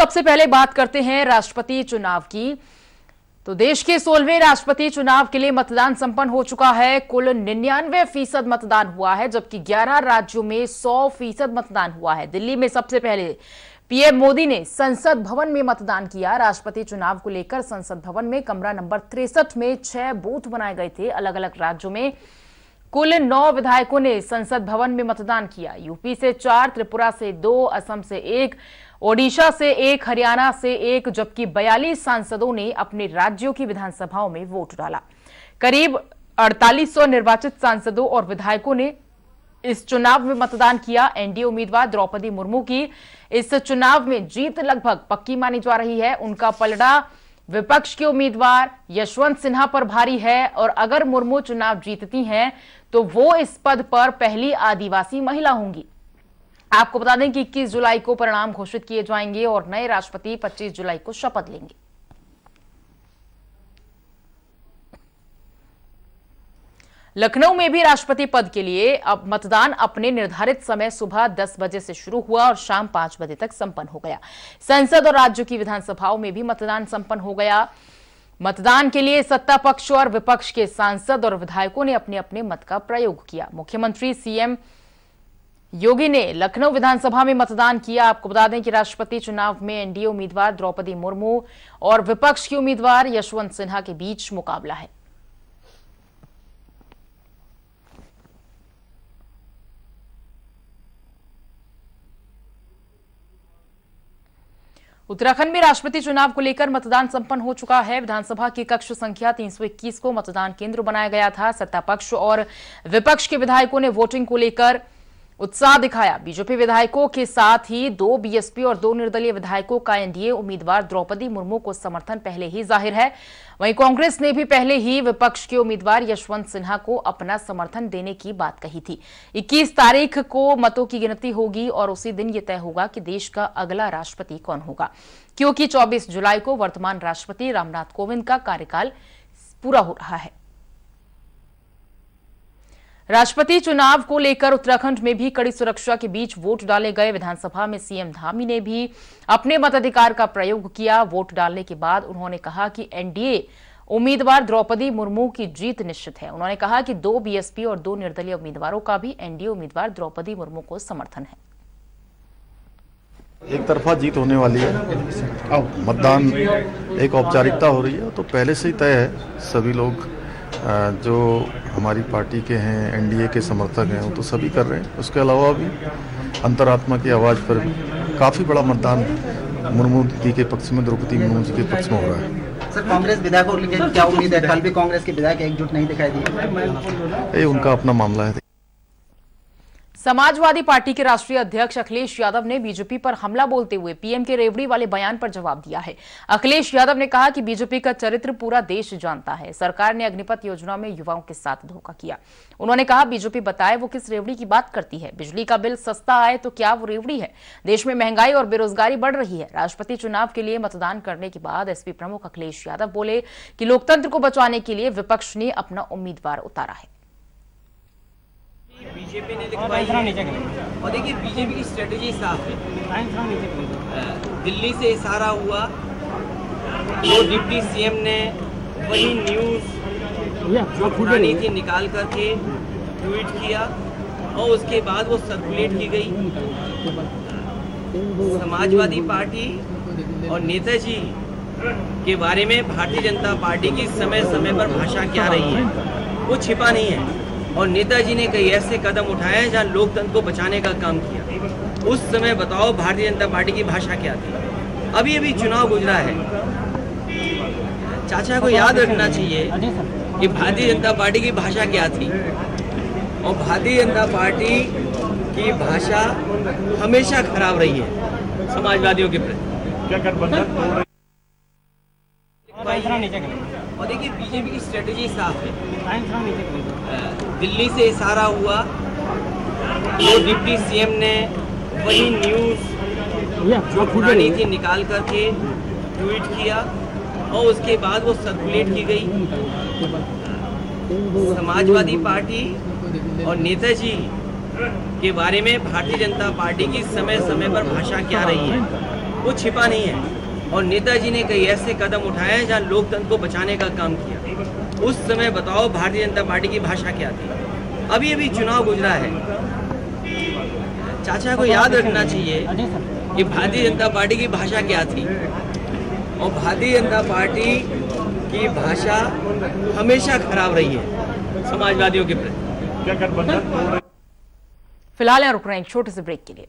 सबसे पहले बात करते हैं राष्ट्रपति चुनाव की। तो देश के 16वें राष्ट्रपति चुनाव के लिए मतदान संपन्न हो चुका है। कुल 99% मतदान हुआ है, जबकि 11 राज्यों में 100% मतदान हुआ है। दिल्ली में सबसे पहले पीएम मोदी ने संसद भवन में मतदान किया। राष्ट्रपति चुनाव को लेकर संसद भवन में कमरा नंबर 63 में 6 बूथ बनाए गए थे। अलग अलग राज्यों में कुल 9 विधायकों ने संसद भवन में मतदान किया। यूपी से 4, त्रिपुरा से 2, असम से 1, ओडिशा से 1, हरियाणा से 1, जबकि 42 सांसदों ने अपने राज्यों की विधानसभाओं में वोट डाला। करीब 4800 निर्वाचित सांसदों और विधायकों ने इस चुनाव में मतदान किया। एनडीए उम्मीदवार द्रौपदी मुर्मू की इस चुनाव में जीत लगभग पक्की मानी जा रही है। उनका पलड़ा विपक्ष के उम्मीदवार यशवंत सिन्हा पर भारी है और अगर मुर्मू चुनाव जीतती हैं तो वो इस पद पर पहली आदिवासी महिला होंगी। आपको बता दें कि 21 जुलाई को परिणाम घोषित किए जाएंगे और नए राष्ट्रपति 25 जुलाई को शपथ लेंगे। लखनऊ में भी राष्ट्रपति पद के लिए अब मतदान अपने निर्धारित समय सुबह 10 बजे से शुरू हुआ और शाम 5 बजे तक संपन्न हो गया। संसद और राज्यों की विधानसभाओं में भी मतदान संपन्न हो गया। मतदान के लिए सत्ता पक्ष और विपक्ष के सांसद और विधायकों ने अपने अपने मत का प्रयोग किया। मुख्यमंत्री सीएम योगी ने लखनऊ विधानसभा में मतदान किया। आपको बता दें कि राष्ट्रपति चुनाव में एनडीए उम्मीदवार द्रौपदी मुर्मू और विपक्ष के उम्मीदवार यशवंत सिन्हा के बीच मुकाबला है। उत्तराखंड में राष्ट्रपति चुनाव को लेकर मतदान संपन्न हो चुका है। विधानसभा की कक्ष संख्या 321 को मतदान केंद्र बनाया गया था। सत्ता पक्ष और विपक्ष के विधायकों ने वोटिंग को लेकर उत्साह दिखाया। बीजेपी विधायकों के साथ ही 2 बीएसपी और 2 निर्दलीय विधायकों का एनडीए उम्मीदवार द्रौपदी मुर्मू को समर्थन पहले ही जाहिर है। वहीं कांग्रेस ने भी पहले ही विपक्ष के उम्मीदवार यशवंत सिन्हा को अपना समर्थन देने की बात कही थी। 21 तारीख को मतों की गिनती होगी और उसी दिन यह तय होगा कि देश का अगला राष्ट्रपति कौन होगा, क्योंकि 24 जुलाई को वर्तमान राष्ट्रपति रामनाथ कोविंद का कार्यकाल पूरा हो रहा है। राष्ट्रपति चुनाव को लेकर उत्तराखंड में भी कड़ी सुरक्षा के बीच वोट डाले गए। विधानसभा में सीएम धामी ने भी अपने मताधिकार का प्रयोग किया। वोट डालने के बाद उन्होंने कहा कि एनडीए उम्मीदवार द्रौपदी मुर्मू की जीत निश्चित है। उन्होंने कहा कि 2 बीएसपी और 2 निर्दलीय उम्मीदवारों का भी एनडीए उम्मीदवार द्रौपदी मुर्मू को समर्थन है। एक तरफा जीत होने वाली है। मतदान एक औपचारिकता हो रही है, तो पहले से ही तय है। सभी लोग जो हमारी पार्टी के हैं, एनडीए के समर्थक हैं, वो तो सभी कर रहे हैं। उसके अलावा भी अंतरात्मा की आवाज़ पर काफ़ी बड़ा मतदान मुर्मू जी के पक्ष में, द्रौपदी मुर्मू जी के पक्ष में हो रहा है। सर, कांग्रेस विधायकों को लेकर क्या उम्मीद है? कल भी कांग्रेस के विधायक एकजुट नहीं दिखाई दिए। ये उनका अपना मामला है। समाजवादी पार्टी के राष्ट्रीय अध्यक्ष अखिलेश यादव ने बीजेपी पर हमला बोलते हुए पीएम के रेवड़ी वाले बयान पर जवाब दिया है। अखिलेश यादव ने कहा कि बीजेपी का चरित्र पूरा देश जानता है। सरकार ने अग्निपथ योजना में युवाओं के साथ धोखा किया। उन्होंने कहा, बीजेपी बताए वो किस रेवड़ी की बात करती है। बिजली का बिल सस्ता आए तो क्या वो रेवड़ी है? देश में महंगाई और बेरोजगारी बढ़ रही है। राष्ट्रपति चुनाव के लिए मतदान करने के बाद एसपी प्रमुख अखिलेश यादव बोले कि लोकतंत्र को बचाने के लिए विपक्ष ने अपना उम्मीदवार उतारा है। बीजेपी ने लिखवाई है और देखिए बीजेपी की स्ट्रेटेजी साफ है। दिल्ली से इशारा हुआ तो डिप्टी सीएम ने वही न्यूज़ जो पुरानी थी निकाल करके ट्वीट किया और उसके बाद वो सर्कुलेट की गई। समाजवादी पार्टी और नेताजी के बारे में भारतीय जनता पार्टी की समय समय पर भाषा क्या रही है वो छिपा नहीं है। और नेताजी ने कई ऐसे कदम उठाए जहां लोकतंत्र को बचाने का काम किया। उस समय बताओ भारतीय जनता पार्टी की भाषा क्या थी? अभी अभी चुनाव गुजरा है। चाचा को याद रखना चाहिए कि भारतीय जनता पार्टी की भाषा क्या थी। और भारतीय जनता पार्टी की भाषा हमेशा खराब रही है समाजवादियों के प्रति। क्या गठबंधन और देखिए बीजेपी की स्ट्रेटेजी साफ है। दिल्ली से इशारा हुआ तो डिप्टी सीएम ने वही न्यूज़ जो पुरानी थी निकाल करके ट्वीट किया और उसके बाद वो सर्कुलेट की गई। समाजवादी पार्टी और नेताजी के बारे में भारतीय जनता पार्टी की समय समय पर भाषा क्या रही है वो छिपा नहीं है। और नेताजी ने कई ऐसे कदम उठाए हैं जहाँ लोकतंत्र को बचाने का काम किया। उस समय बताओ भारतीय जनता पार्टी की भाषा क्या थी। अभी अभी चुनाव गुजरा है, चाचा को याद रखना चाहिए कि भारतीय जनता पार्टी की भाषा क्या थी। और भारतीय जनता पार्टी की भाषा हमेशा खराब रही है समाजवादियों के प्रति। फिलहाल यहाँ रुक रहे हैं एक छोटे से ब्रेक के लिए।